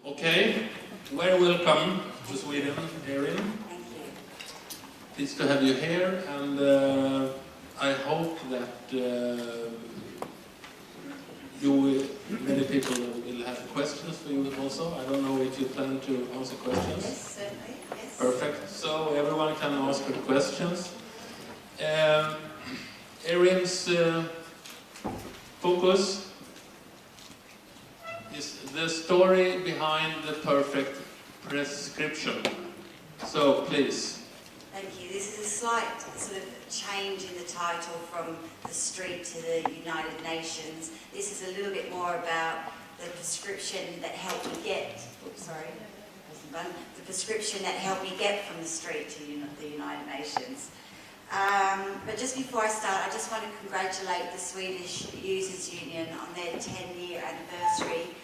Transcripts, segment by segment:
Okay, very welcome to Sweden, Erin. Thank you. Pleased to have you here, and I hope that many people will have questions for you also. I don't know if you plan to answer questions. Yes, certainly. Yes. Perfect. So everyone can ask her questions. Erin's focus is the story behind the perfect prescription. So please. Thank you. This is a slight sort of change in the title from the street to the United Nations. This is a little bit more about the prescription that helped me get. Oops, sorry. The prescription that helped me get from the street to the United Nations. But just before I start, I just want to congratulate the Swedish Users Union on their 10-year anniversary.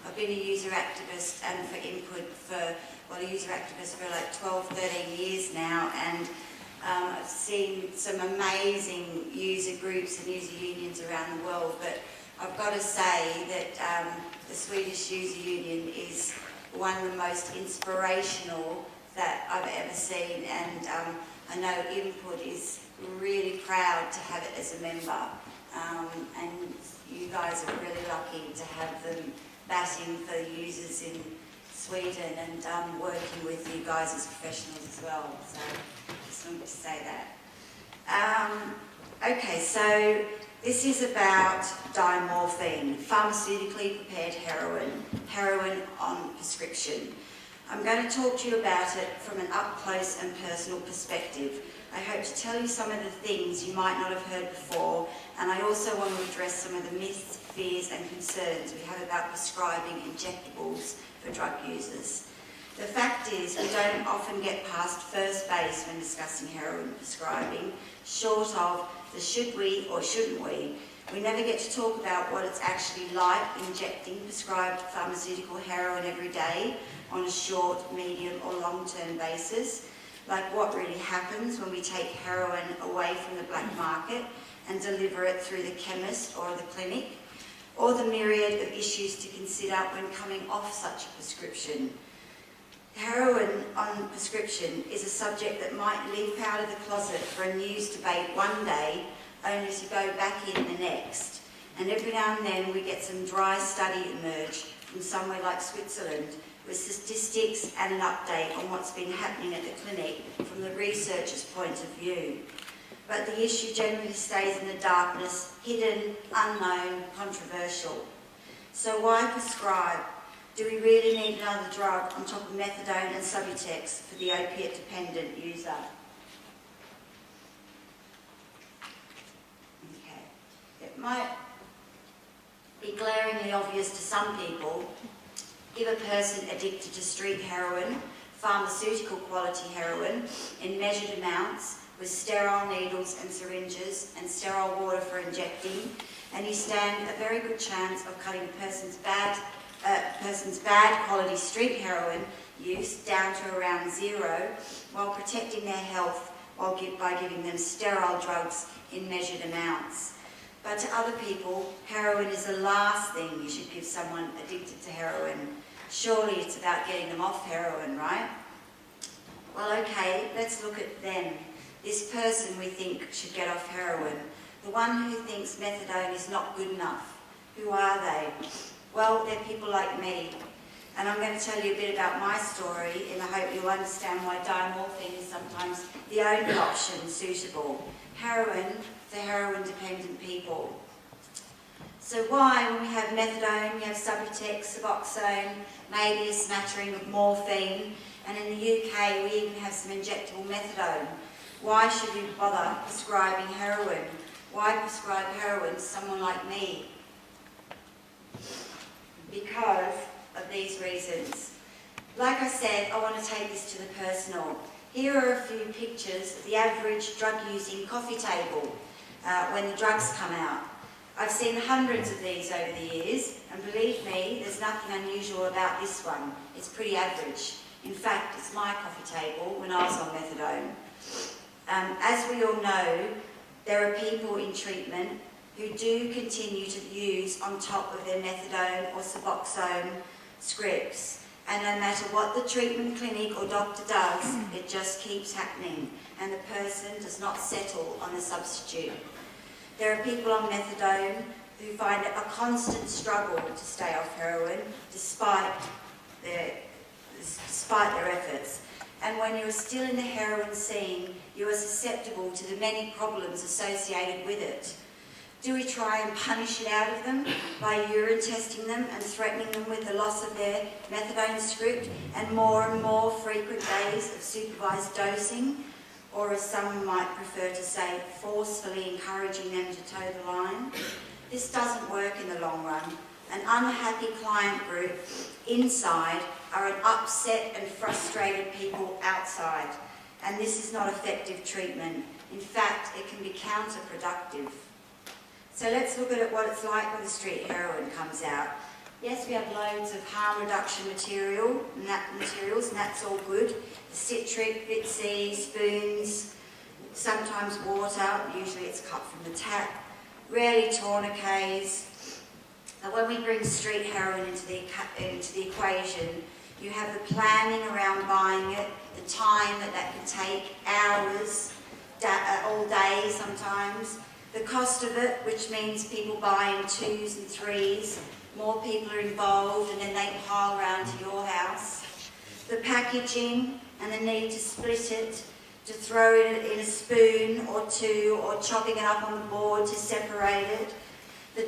I've been a user activist and for input for, well, a user activist for like 12, 13 years now, and I've seen some amazing user groups and user unions around the world, but I've got to say that the Swedish User Union is one of the most inspirational that I've ever seen, and I know Input is really proud to have it as a member, and you guys are really lucky to have them batting for users in Sweden and working with you guys as professionals as well. So just wanted to say that. Okay, so this is about dimorphine, pharmaceutically prepared heroin on prescription. I'm going to talk to you about it from an up-close and personal perspective. I hope to tell you some of the things you might not have heard before, and I also want to address some of the myths, fears and concerns we have about prescribing injectables for drug users. The fact is, we don't often get past first base when discussing heroin prescribing, short of the should we or shouldn't we. We never get to talk about what it's actually like injecting prescribed pharmaceutical heroin every day on a short, medium or long-term basis, like what really happens when we take heroin away from the black market and deliver it through the chemist or the clinic, or the myriad of issues to consider when coming off such a prescription. Heroin on prescription is a subject that might leap out of the closet for a news debate one day, only to go back in the next. And every now and then we get some dry study emerge from somewhere like Switzerland with statistics and an update on what's been happening at the clinic from the researcher's point of view. But the issue generally stays in the darkness, hidden, unknown, controversial. So why prescribe? Do we really need another drug on top of methadone and Subutex for the opiate-dependent user? Okay. It might be glaringly obvious to some people. If a person addicted to street heroin, pharmaceutical quality heroin, in measured amounts, with sterile needles and syringes and sterile water for injecting, and you stand a very good chance of cutting a person's bad quality street heroin use down to around zero, while protecting their health by giving them sterile drugs in measured amounts. But to other people, heroin is the last thing you should give someone addicted to heroin. Surely it's about getting them off heroin, right? Well, okay, let's look at them. This person we think should get off heroin. The one who thinks methadone is not good enough. Who are they? Well, they're people like me. And I'm going to tell you a bit about my story, and I hope you'll understand why dimorphine is sometimes the only option suitable. Heroin for heroin-dependent people. So why, when we have methadone, we have Subutex, Suboxone, maybe a smattering of morphine, and in the UK we even have some injectable methadone. Why should we bother prescribing heroin? Why prescribe heroin to someone like me? Because of these reasons. Like I said, I want to take this to the personal. Here are a few pictures of the average drug-using coffee table when the drugs come out. I've seen hundreds of these over the years, and believe me, there's nothing unusual about this one. It's pretty average. In fact, it's my coffee table when I was on methadone. As we all know, there are people in treatment who do continue to use on top of their methadone or Suboxone scripts, And no matter what the treatment clinic or doctor does, it just keeps happening, and the person does not settle on a substitute. There are people on methadone who find it a constant struggle to stay off heroin despite their efforts. And when you're still in the heroin scene, you are susceptible to the many problems associated with it. Do we try and punish it out of them by urine testing them and threatening them with the loss of their methadone script and more frequent days of supervised dosing? Or, as some might prefer to say, forcefully encouraging them to toe the line? This doesn't work in the long run. An unhappy client group inside are an upset and frustrated people outside, and this is not effective treatment. In fact, it can be counterproductive. So let's look at what it's like when the street heroin comes out. Yes, we have loads of harm reduction materials, and that's all good. The citric, Bit C, spoons, sometimes water, usually it's cut from the tap, rarely tourniquets. And when we bring street heroin into the equation, you have the planning around buying it, the time that can take, hours, all day sometimes, the cost of it, which means people buy in 2s and 3s, more people are involved and then they pile around to your house, the packaging and the need to split it, to throw it in a spoon or two, or chopping it up on the board to separate it, the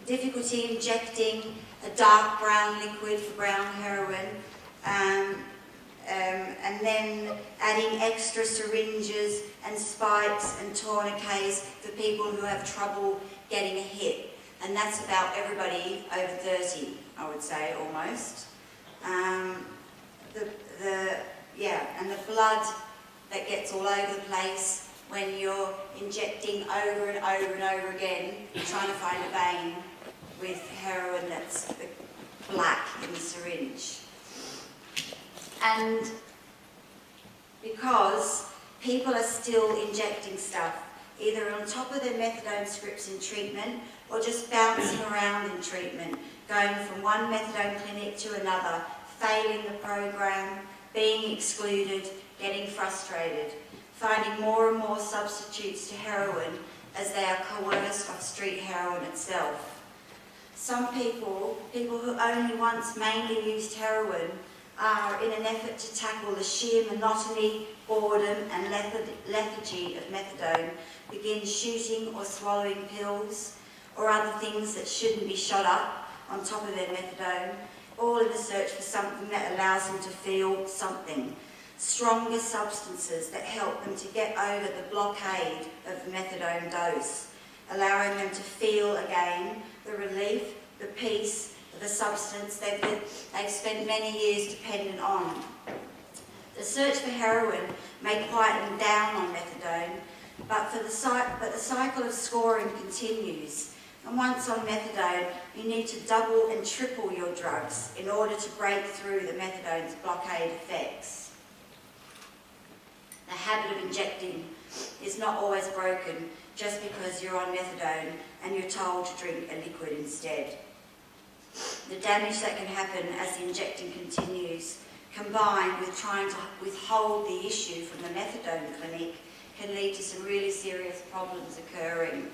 difficulty injecting a dark brown liquid for brown heroin, and then adding extra syringes and spikes and tourniquets for people who have trouble getting a hit. And that's about everybody over 30, I would say, almost. And the blood that gets all over the place when you're injecting over and over and over again, trying to find a vein with heroin that's black in the syringe. And because people are still injecting stuff, either on top of their methadone scripts in treatment or just bouncing around in treatment, going from one methadone clinic to another, failing the program, being excluded, getting frustrated, finding more and more substitutes to heroin as they are coerced off street heroin itself. Some people who only once mainly used heroin, are, in an effort to tackle the sheer monotony, boredom and lethargy of methadone, begin shooting or swallowing pills or other things that shouldn't be shot up on top of their methadone, all in the search for something that allows them to feel something. Stronger substances that help them to get over the blockade of the methadone dose, allowing them to feel again the relief, the peace, the substance they've spent many years dependent on. The search for heroin may quieten down on methadone, but the cycle of scoring continues. And once on methadone, you need to double and triple your drugs in order to break through the methadone's blockade effects. The habit of injecting is not always broken just because you're on methadone and you're told to drink a liquid instead. The damage that can happen as the injecting continues, combined with trying to withhold the issue from the methadone clinic, can lead to some really serious problems occurring.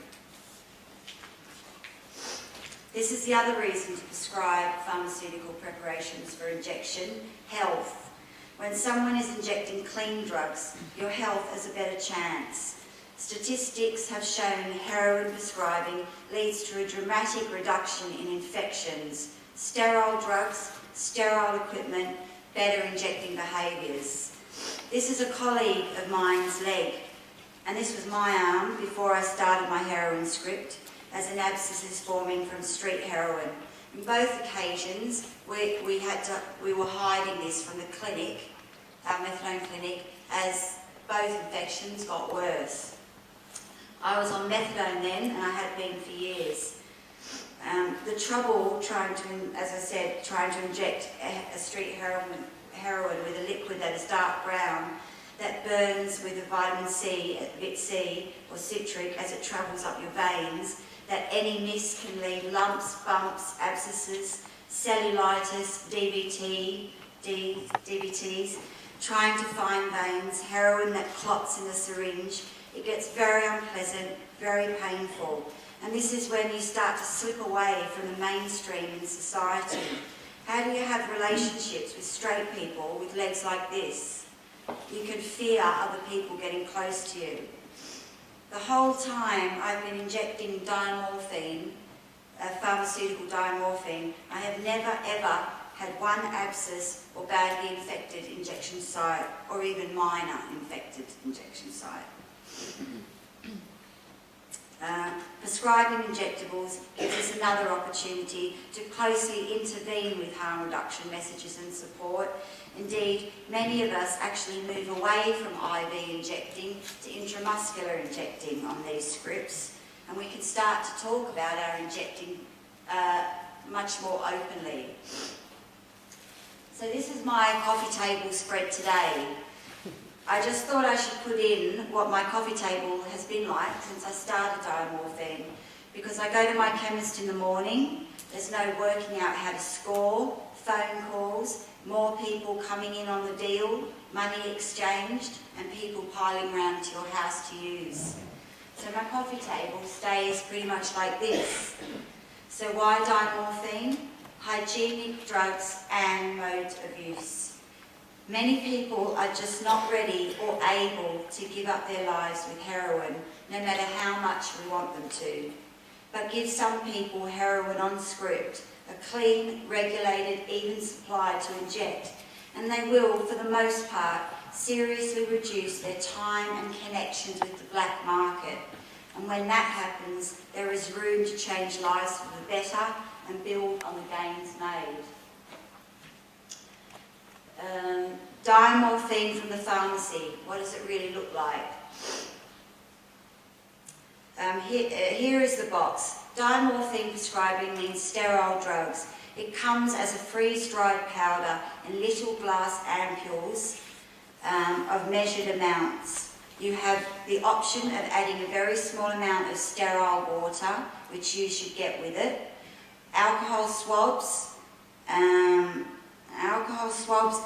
This is the other reason to prescribe pharmaceutical preparations for injection: health. When someone is injecting clean drugs, your health has a better chance. Statistics have shown heroin prescribing leads to a dramatic reduction in infections, sterile drugs, sterile equipment, better injecting behaviours. This is a colleague of mine's leg, and this was my arm before I started my heroin script, as an abscess is forming from street heroin. In both occasions, we were hiding this from the clinic, our methadone clinic, as both infections got worse. I was on methadone then, and I had been for years. The trouble trying to inject a street heroin with a liquid that is dark brown, that burns with a vitamin C, Bit C, or citric as it travels up your veins, that any miss can leave lumps, bumps, abscesses, cellulitis, DVTs, trying to find veins, heroin that clots in the syringe. It gets very unpleasant, very painful. And this is when you start to slip away from the mainstream in society. How do you have relationships with straight people with legs like this? You can fear other people getting close to you. The whole time I've been injecting diamorphine, pharmaceutical diamorphine, I have never ever had one abscess or badly infected injection site, or even minor infected injection site. Prescribing injectables gives us another opportunity to closely intervene with harm reduction messages and support. Indeed, many of us actually move away from IV injecting to intramuscular injecting on these scripts, and we can start to talk about our injecting much more openly. So this is my coffee table spread today. I just thought I should put in what my coffee table has been like since I started diamorphine, because I go to my chemist in the morning, there's no working out how to score, phone calls, more people coming in on the deal, money exchanged, and people piling around to your house to use. So my coffee table stays pretty much like this. So why diamorphine? Hygienic drugs and modes of use. Many people are just not ready or able to give up their lives with heroin, no matter how much we want them to. But give some people heroin on script, a clean, regulated, even supply to inject, and they will, for the most part, seriously reduce their time and connections with the black market. And when that happens, there is room to change lives for the better and build on the gains made. Diamorphine from the pharmacy. What does it really look like? Here is the box. Diamorphine prescribing means sterile drugs. It comes as a freeze-dried powder in little glass ampules of measured amounts. You have the option of adding a very small amount of sterile water, which you should get with it. Alcohol swabs,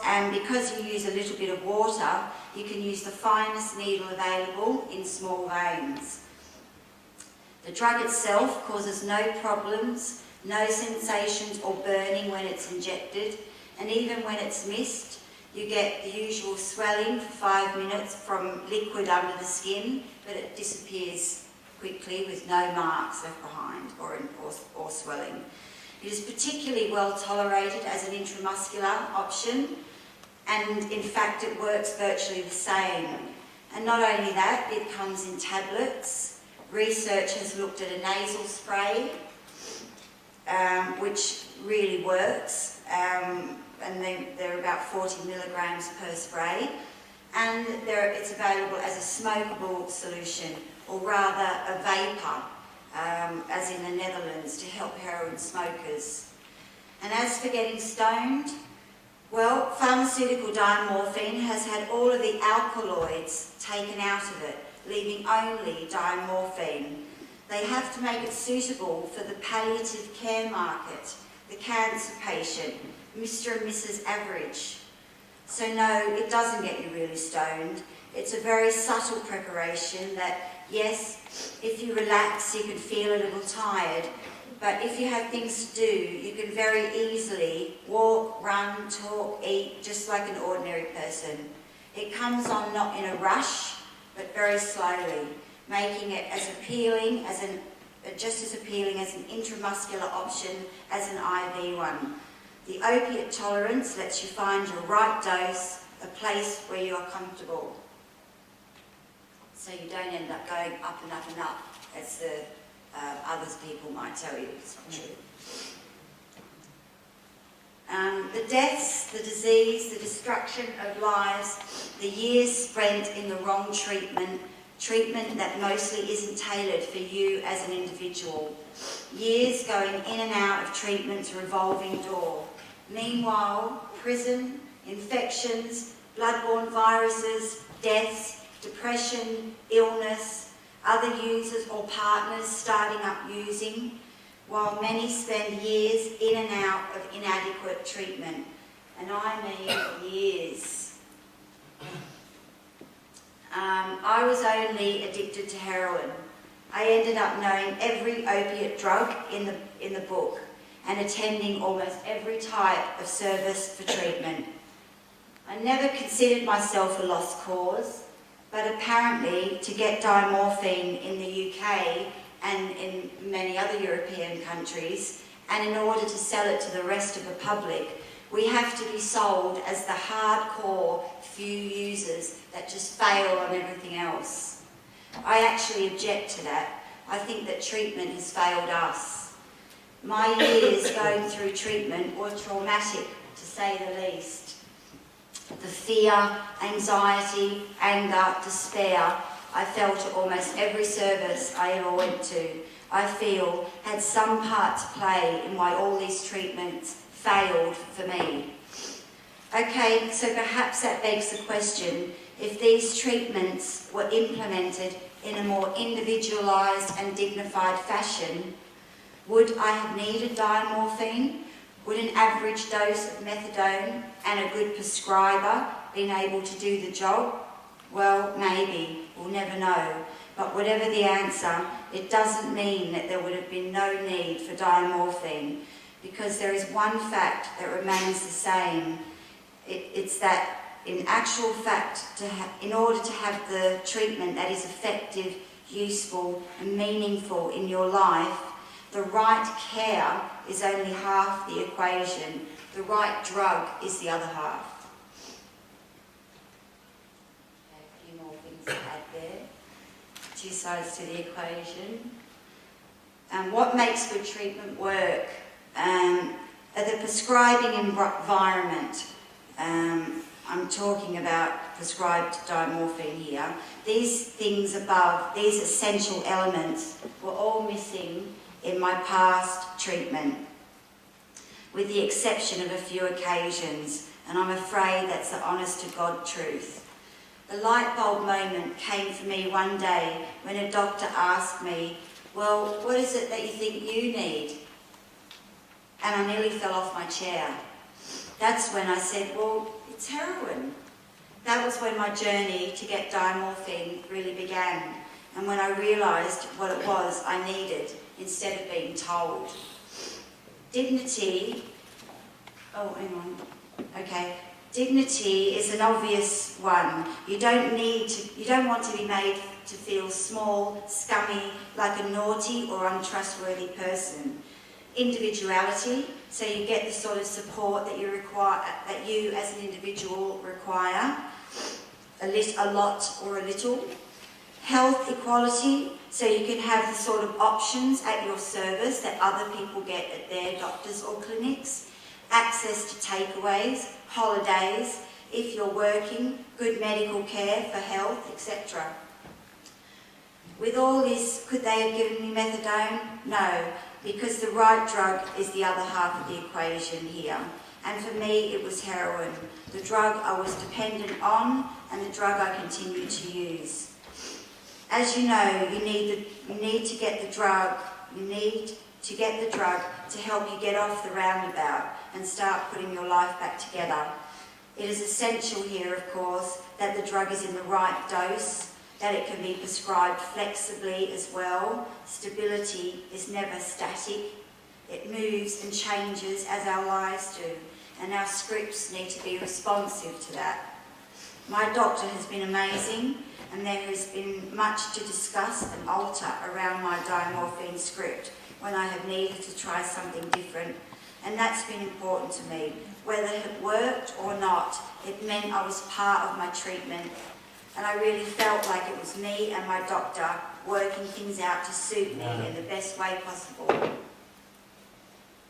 and because you use a little bit of water, you can use the finest needle available in small veins. The drug itself causes no problems, no sensations or burning when it's injected, and even when it's missed, you get the usual swelling for 5 minutes from liquid under the skin, but it disappears quickly with no marks left behind or swelling. It is particularly well tolerated as an intramuscular option, and in fact it works virtually the same. And not only that, it comes in tablets. Research has looked at a nasal spray, which really works, and they're about 40 milligrams per spray, and it's available as a smokable solution, or rather a vapour, as in the Netherlands, to help heroin smokers. And as for getting stoned, well, pharmaceutical diamorphine has had all of the alkaloids taken out of it, leaving only diamorphine. They have to make it suitable for the palliative care market, the cancer patient, Mr. and Mrs. Average. So no, it doesn't get you really stoned. It's a very subtle preparation that, yes, if you relax, you can feel a little tired, but if you have things to do, you can very easily walk, run, talk, eat, just like an ordinary person. It comes on not in a rush, but very slowly, making it as appealing as just as appealing as an intramuscular option as an IV one. The opiate tolerance lets you find your right dose, a place where you are comfortable. So you don't end up going up and up and up, as the others people might tell you. It's not true. The deaths, the disease, the destruction of lives, the years spent in the wrong treatment that mostly isn't tailored for you as an individual. Years going in and out of treatment's revolving door. Meanwhile, prison, infections, bloodborne viruses, deaths, depression, illness, other users or partners starting up using, while many spend years in and out of inadequate treatment. And I mean years. I was only addicted to heroin. I ended up knowing every opiate drug in the book and attending almost every type of service for treatment. I never considered myself a lost cause, but apparently to get dimorphine in the UK and in many other European countries, and in order to sell it to the rest of the public, we have to be sold as the hardcore few users that just fail on everything else. I actually object to that. I think that treatment has failed us. My years going through treatment were traumatic, to say the least. The fear, anxiety, anger, despair I felt at almost every service I ever went to, I feel had some part to play in why all these treatments failed for me. Okay, so perhaps that begs the question, if these treatments were implemented in a more individualised and dignified fashion, would I have needed dimorphine? Would an average dose of methadone and a good prescriber been able to do the job? Well, maybe. We'll never know. But whatever the answer, it doesn't mean that there would have been no need for dimorphine, because there is one fact that remains the same. It's that, in actual fact, in order to have the treatment that is effective, useful and meaningful in your life, the right care is only half the equation. The right drug is the other half. A few more things to add there. Two sides to the equation. What makes good treatment work? The prescribing environment. I'm talking about prescribed dimorphine here. These things above, these essential elements, were all missing in my past treatment, with the exception of a few occasions, and I'm afraid that's the honest-to-God truth. The light bulb moment came for me one day when a doctor asked me, well, what is it that you think you need? And I nearly fell off my chair. That's when I said, well, it's heroin. That was when my journey to get dimorphine really began, and when I realised what it was I needed instead of being told. Dignity, dignity is an obvious one. You don't want to be made to feel small, scummy, like a naughty or untrustworthy person. Individuality, so you get the sort of support that you as an individual require, a lot or a little. Health equality, so you can have the sort of options at your service that other people get at their doctors or clinics. Access to takeaways, holidays, if you're working, good medical care for health, etc. With all this, could they have given me methadone? No, because the right drug is the other half of the equation here. And for me, it was heroin, the drug I was dependent on and the drug I continued to use. As you know, you need to get the drug. You need to get the drug to help you get off the roundabout and start putting your life back together. It is essential here, of course, that the drug is in the right dose, that it can be prescribed flexibly as well. Stability is never static. It moves and changes as our lives do, and our scripts need to be responsive to that. My doctor has been amazing, and there has been much to discuss and alter around my dimorphine script when I have needed to try something different, and that's been important to me. Whether it worked or not, it meant I was part of my treatment, and I really felt like it was me and my doctor working things out to suit me in the best way possible.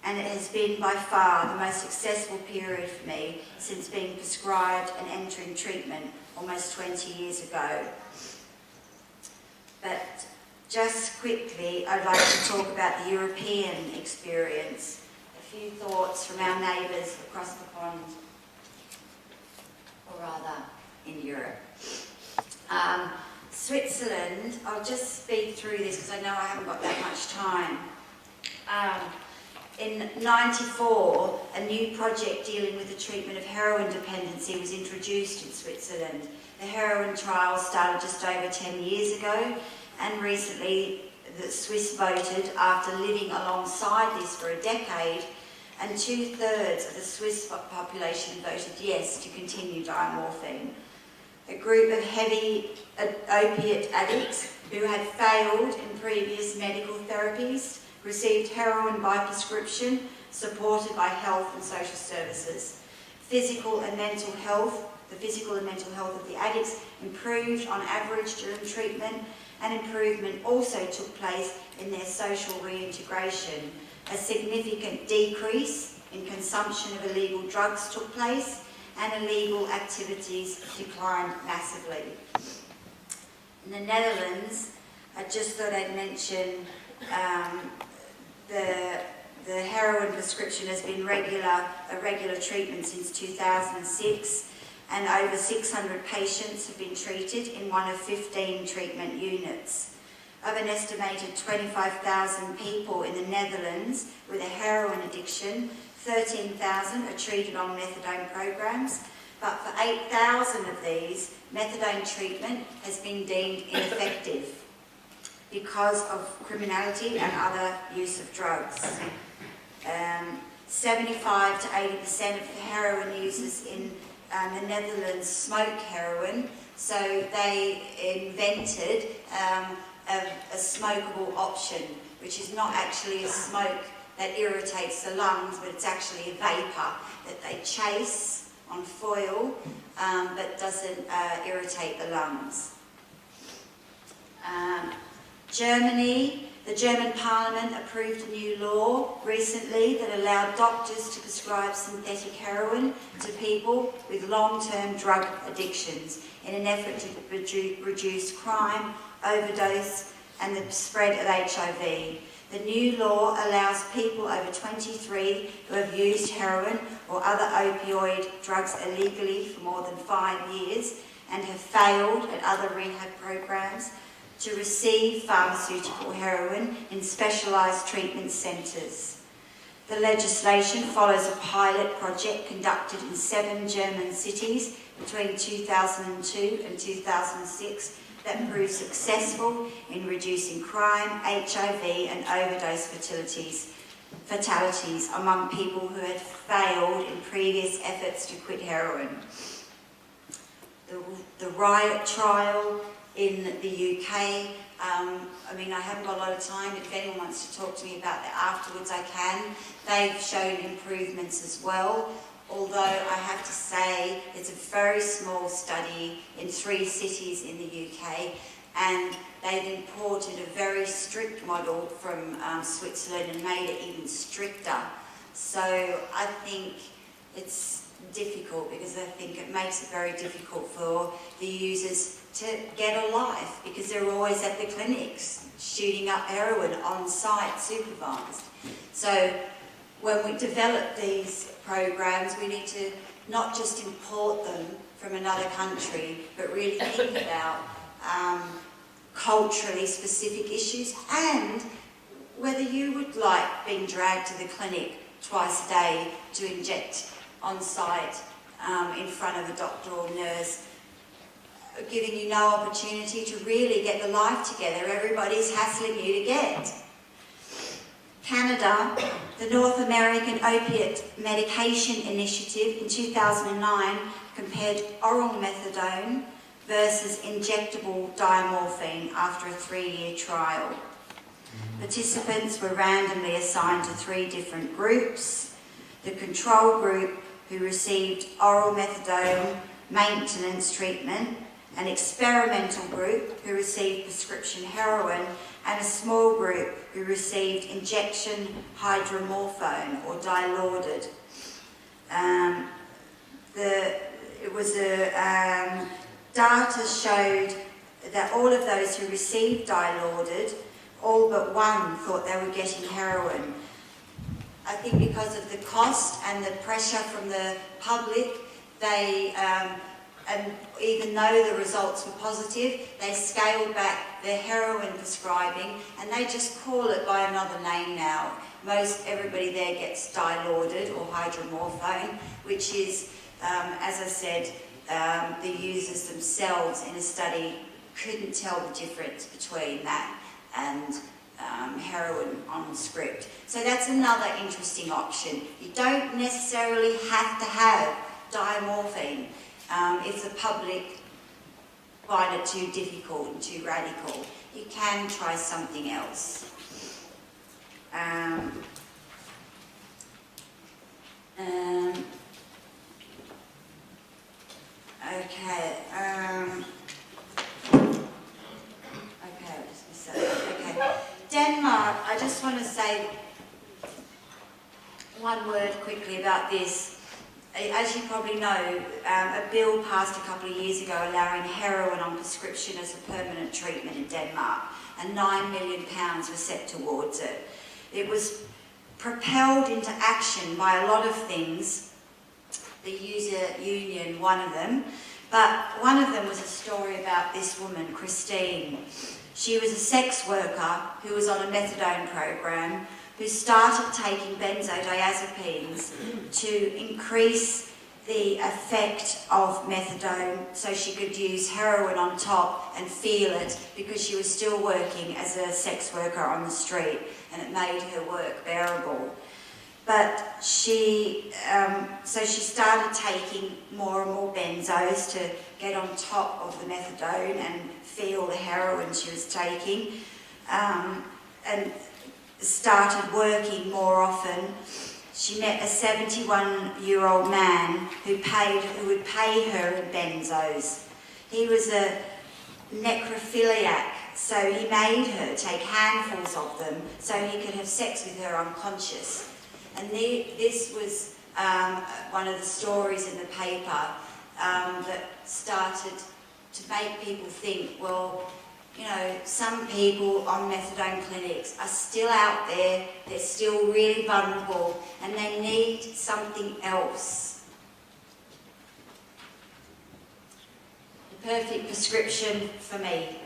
And it has been by far the most successful period for me since being prescribed and entering treatment almost 20 years ago. But just quickly, I'd like to talk about the European experience. A few thoughts from our neighbours across the pond, or rather in Europe. Switzerland, I'll just speed through this because I know I haven't got that much time. In '94, a new project dealing with the treatment of heroin dependency was introduced in Switzerland. The heroin trial started just over 10 years ago, and recently the Swiss voted, after living alongside this for a decade, and 2/3 of the Swiss population voted yes to continue diamorphine. A group of heavy opiate addicts who had failed in previous medical therapies received heroin by prescription, supported by health and social services. The physical and mental health of the addicts improved on average during treatment, and improvement also took place in their social reintegration. A significant decrease in consumption of illegal drugs took place, and illegal activities declined massively. In the Netherlands, I just thought I'd mention the heroin prescription has been a regular treatment since 2006, and over 600 patients have been treated in one of 15 treatment units. Of an estimated 25,000 people in the Netherlands with a heroin addiction, 13,000 are treated on methadone programs, but for 8,000 of these, methadone treatment has been deemed ineffective because of criminality and other use of drugs. 75 to 80% of the heroin users in the Netherlands smoke heroin, so they invented a smokable option, which is not actually a smoke that irritates the lungs, but it's actually a vapour that they chase on foil, but doesn't irritate the lungs. Germany, the German Parliament approved a new law recently that allowed doctors to prescribe synthetic heroin to people with long-term drug addictions in an effort to reduce crime, overdose, and the spread of HIV. The new law allows people over 23 who have used heroin or other opioid drugs illegally for more than 5 years and have failed at other rehab programs to receive pharmaceutical heroin in specialised treatment centres. The legislation follows a pilot project conducted in 7 German cities between 2002 and 2006 that proved successful in reducing crime, HIV and overdose fatalities among people who had failed in previous efforts to quit heroin. The riot trial in the UK, I haven't got a lot of time, but if anyone wants to talk to me about that afterwards, I can. They've shown improvements as well, although I have to say it's a very small study in 3 cities in the UK, and they've imported a very strict model from Switzerland and made it even stricter. So I think it's difficult, because I think it makes it very difficult for the users to get a life, because they're always at the clinics shooting up heroin on site, supervised. So when we develop these programs, we need to not just import them from another country, but really think about culturally specific issues, and whether you would like being dragged to the clinic twice a day to inject on site in front of a doctor or nurse, giving you no opportunity to really get the life together everybody's hassling you to get. Canada, the North American Opiate Medication Initiative in 2009 compared oral methadone versus injectable diamorphine after a 3-year trial. Participants were randomly assigned to 3 different groups. The control group, who received oral methadone maintenance treatment, an experimental group who received prescription heroin, and a small group who received injection hydromorphone or dilaudid. Data showed that all of those who received dilaudid, all but one thought they were getting heroin. I think because of the cost and the pressure from the public, they and even though the results were positive, they scaled back their heroin prescribing, and they just call it by another name now. Most everybody there gets dilaudid or hydromorphone, which is, as I said, the users themselves in a study couldn't tell the difference between that and heroin on script. So that's another interesting option. You don't necessarily have to have diamorphine if the public find it too difficult and too radical. You can try something else. Denmark, I just want to say one word quickly about this. As you probably know, a bill passed a couple of years ago allowing heroin on prescription as a permanent treatment in Denmark, and £9 million was set towards it. It was propelled into action by a lot of things, the user union, one of them, but one of them was a story about this woman, Christine. She was a sex worker who was on a methadone program, who started taking benzodiazepines to increase the effect of methadone so she could use heroin on top and feel it, because she was still working as a sex worker on the street and it made her work bearable. But she started taking more and more benzos to get on top of the methadone and feel the heroin she was taking, and started working more often. She met a 71-year-old man who would pay her in benzos. He was a necrophiliac, so he made her take handfuls of them so he could have sex with her unconscious. And this was one of the stories in the paper that started to make people think, well, you know, some people on methadone clinics are still out there, they're still really vulnerable, and they need something else. The perfect prescription for me.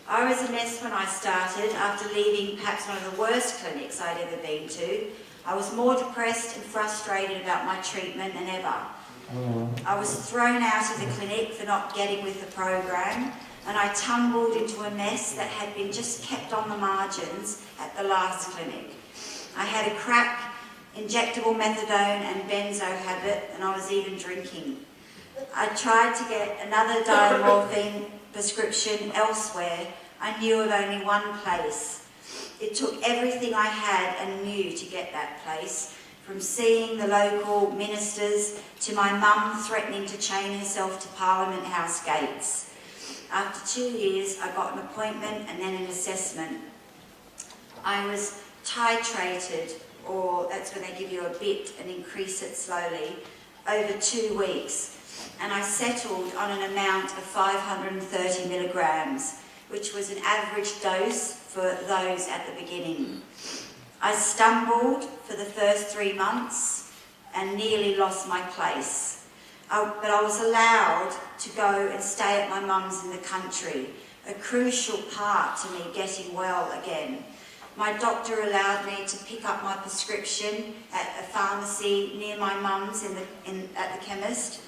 I was a mess when I started, after leaving perhaps one of the worst clinics I'd ever been to. I was more depressed and frustrated about my treatment than ever. I was thrown out of the clinic for not getting with the program, and I tumbled into a mess that had been just kept on the margins at the last clinic. I had a crack, injectable methadone and benzo habit, and I was even drinking. I tried to get another diamorphine prescription elsewhere. I knew of only one place. It took everything I had and knew to get that place, from seeing the local ministers to my mum threatening to chain herself to Parliament House gates. After 2 years, I got an appointment and then an assessment. I was titrated, or that's when they give you a bit and increase it slowly, over 2 weeks. And I settled on an amount of 530 milligrams, which was an average dose for those at the beginning. I stumbled for the first 3 months and nearly lost my place. But I was allowed to go and stay at my mum's in the country, a crucial part to me getting well again. My doctor allowed me to pick up my prescription at a pharmacy near my mum's at the chemist,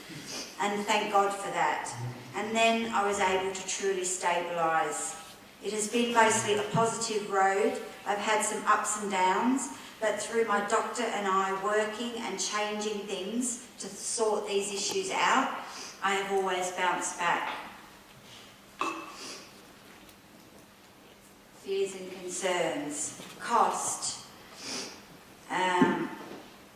and thank God for that. And then I was able to truly stabilise. It has been mostly a positive road. I've had some ups and downs, but through my doctor and I working and changing things to sort these issues out, I have always bounced back. Fears and concerns. Cost.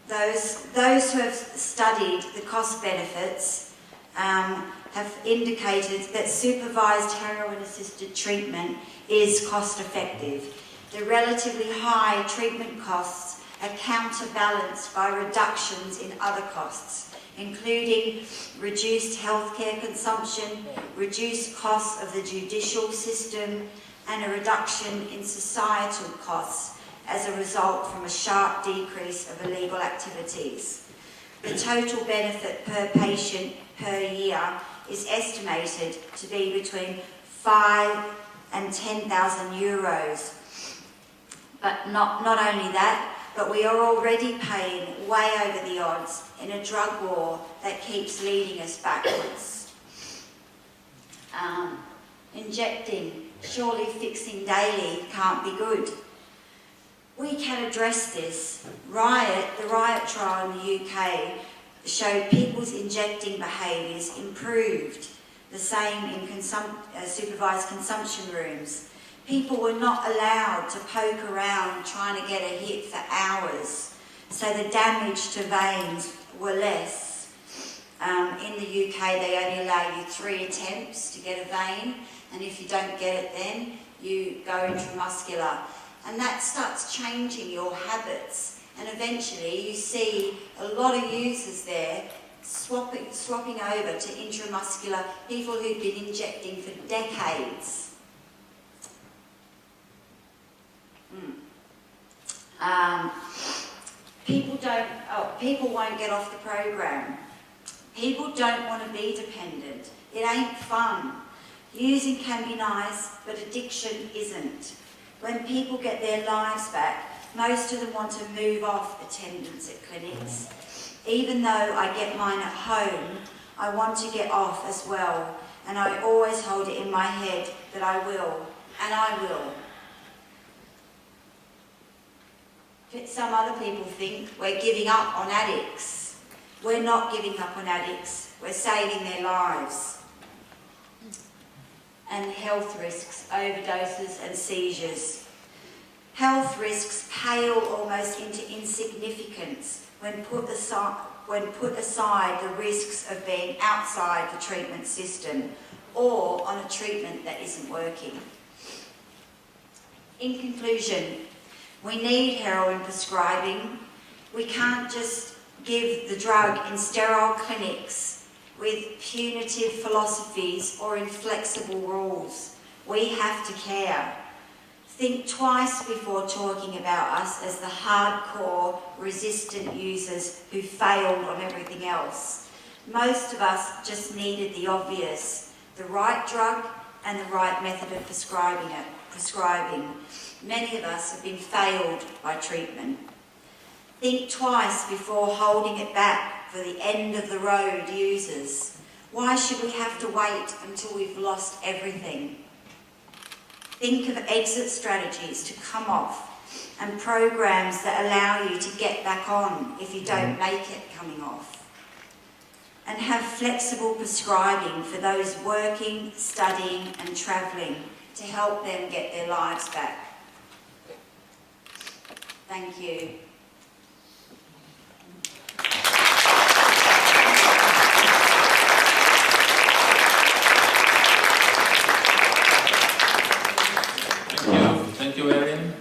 Those who have studied the cost benefits have indicated that supervised heroin-assisted treatment is cost-effective. The relatively high treatment costs are counterbalanced by reductions in other costs, including reduced healthcare consumption, reduced costs of the judicial system, and a reduction in societal costs as a result from a sharp decrease of illegal activities. The total benefit per patient per year is estimated to be between 5 and 10,000 euros. But not only that, but we are already paying way over the odds in a drug war that keeps leading us backwards. Injecting, surely fixing daily can't be good. We can address this. The riot trial in the UK showed people's injecting behaviours improved, the same in supervised consumption rooms. People were not allowed to poke around trying to get a hit for hours, so the damage to veins were less. In the UK, they only allow you 3 attempts to get a vein, and if you don't get it then, you go intramuscular. And that starts changing your habits, and eventually you see a lot of users there swapping over to intramuscular, people who've been injecting for decades. People won't get off the program. People don't want to be dependent. It ain't fun. Using can be nice, but addiction isn't. When people get their lives back, most of them want to move off attendance at clinics. Even though I get mine at home, I want to get off as well, and I always hold it in my head that I will, and I will. Some other people think we're giving up on addicts. We're not giving up on addicts, we're saving their lives. And health risks, overdoses and seizures. Health risks pale almost into insignificance when put aside the risks of being outside the treatment system or on a treatment that isn't working. In conclusion, we need heroin prescribing. We can't just give the drug in sterile clinics with punitive philosophies or inflexible rules. We have to care. Think twice before talking about us as the hardcore, resistant users who failed on everything else. Most of us just needed the obvious, the right drug and the right method of prescribing. Many of us have been failed by treatment. Think twice before holding it back for the end of the road users. Why should we have to wait until we've lost everything? Think of exit strategies to come off and programs that allow you to get back on if you don't make it coming off. And have flexible prescribing for those working, studying and travelling to help them get their lives back. Thank you. Thank you, Erin.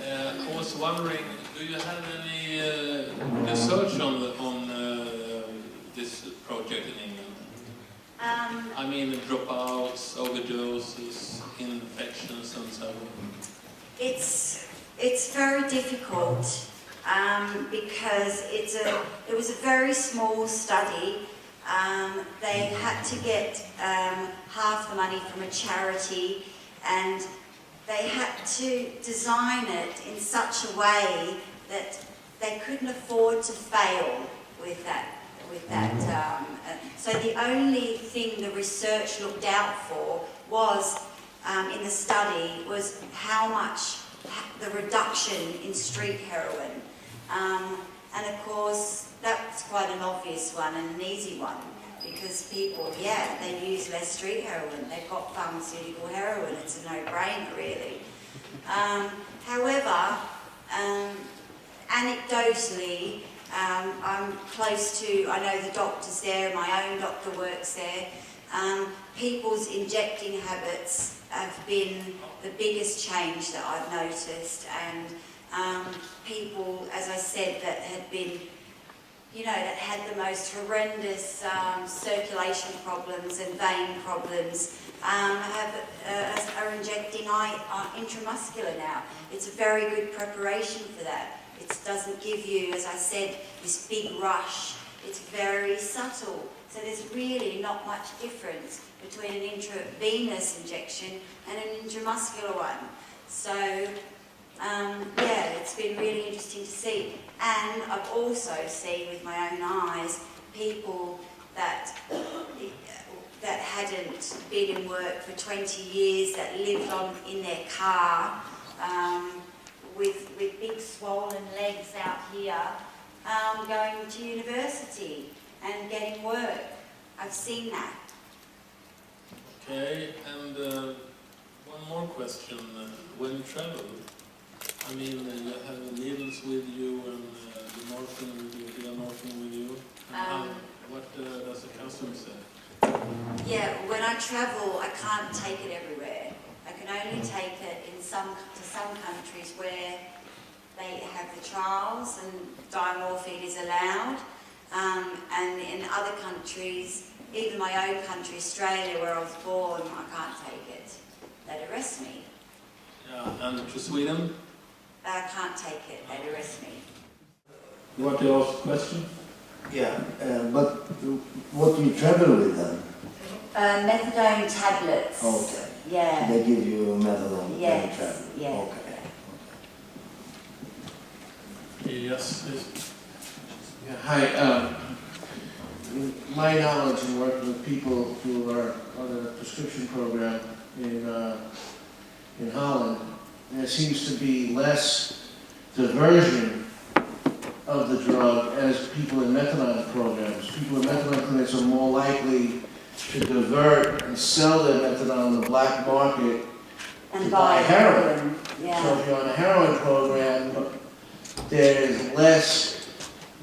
I was wondering, do you have any research on this project in England? I mean, dropouts, overdoses, infections, and so on. It's very difficult because it was a very small study. They had to get half the money from a charity, and they had to design it in such a way that they couldn't afford to fail with that. So the only thing the research looked out for was, in the study, was how much the reduction in street heroin. And of course, that's quite an obvious one and an easy one, because people, they use less street heroin. They've got pharmaceutical heroin. It's a no-brainer, really. However, anecdotally, I'm close to, I know the doctors there, my own doctor works there. People's injecting habits have been the biggest change that I've noticed, and people, as I said, that had been, that had the most horrendous circulation problems and vein problems, are injecting intramuscular now. It's a very good preparation for that. It doesn't give you, as I said, this big rush. It's very subtle. So there's really not much difference between an intravenous injection and an intramuscular one. So, yeah, it's been really interesting to see. And I've also seen with my own eyes people that hadn't been in work for 20 years, that lived on in their car with big swollen legs out here, going to university and getting work. I've seen that. Okay, and one more question. When you travel, I mean, you have needles with you and the morphine with you, the morphine with you. What does the customer say? Yeah, when I travel, I can't take it everywhere. I can only take it to some countries where they have the trials and diamorphine is allowed. And in other countries, even my own country, Australia, where I was born, I can't take it. They'd arrest me. Yeah, and to Sweden? I can't take it. They'd arrest me. You want to ask a question? Yeah, but what do you travel with then? Methadone tablets. Okay. Yeah. They give you methadone when you Yes. travel? Yeah. Okay. Yes, please. Yeah, hi. My knowledge in working with people who are on a prescription program in Holland, there seems to be less diversion of the drug as people in methadone programs. People in methadone clinics are more likely to divert and sell their methadone on the black market And to buy buy heroin. So Yeah. if you're on a heroin program, there's less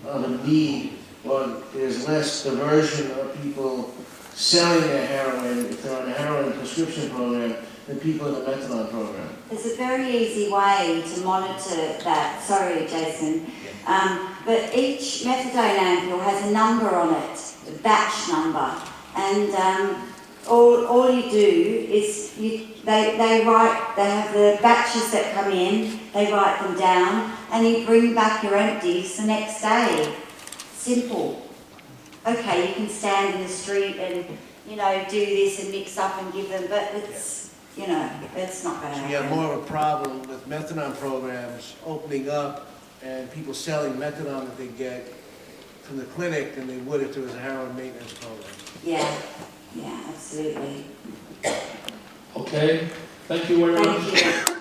of a need, or there's less diversion of people selling their heroin if they're on a heroin prescription program than people in the methadone program. There's a very easy way to monitor that. Sorry, Jason. But each methadone ampoule has a number on it, a batch number. And all you do is they have the batches that come in, they write them down, and you bring back your empties the next day. Simple. Okay, you can stand in the street and, you know, do this and mix up and give them, but it's, you know, it's not going to So happen. you have more of a problem with methadone programs opening up and people selling methadone that they get from the clinic than they would if there was a heroin maintenance program. Yeah, absolutely. Okay, thank you very much. Thank you.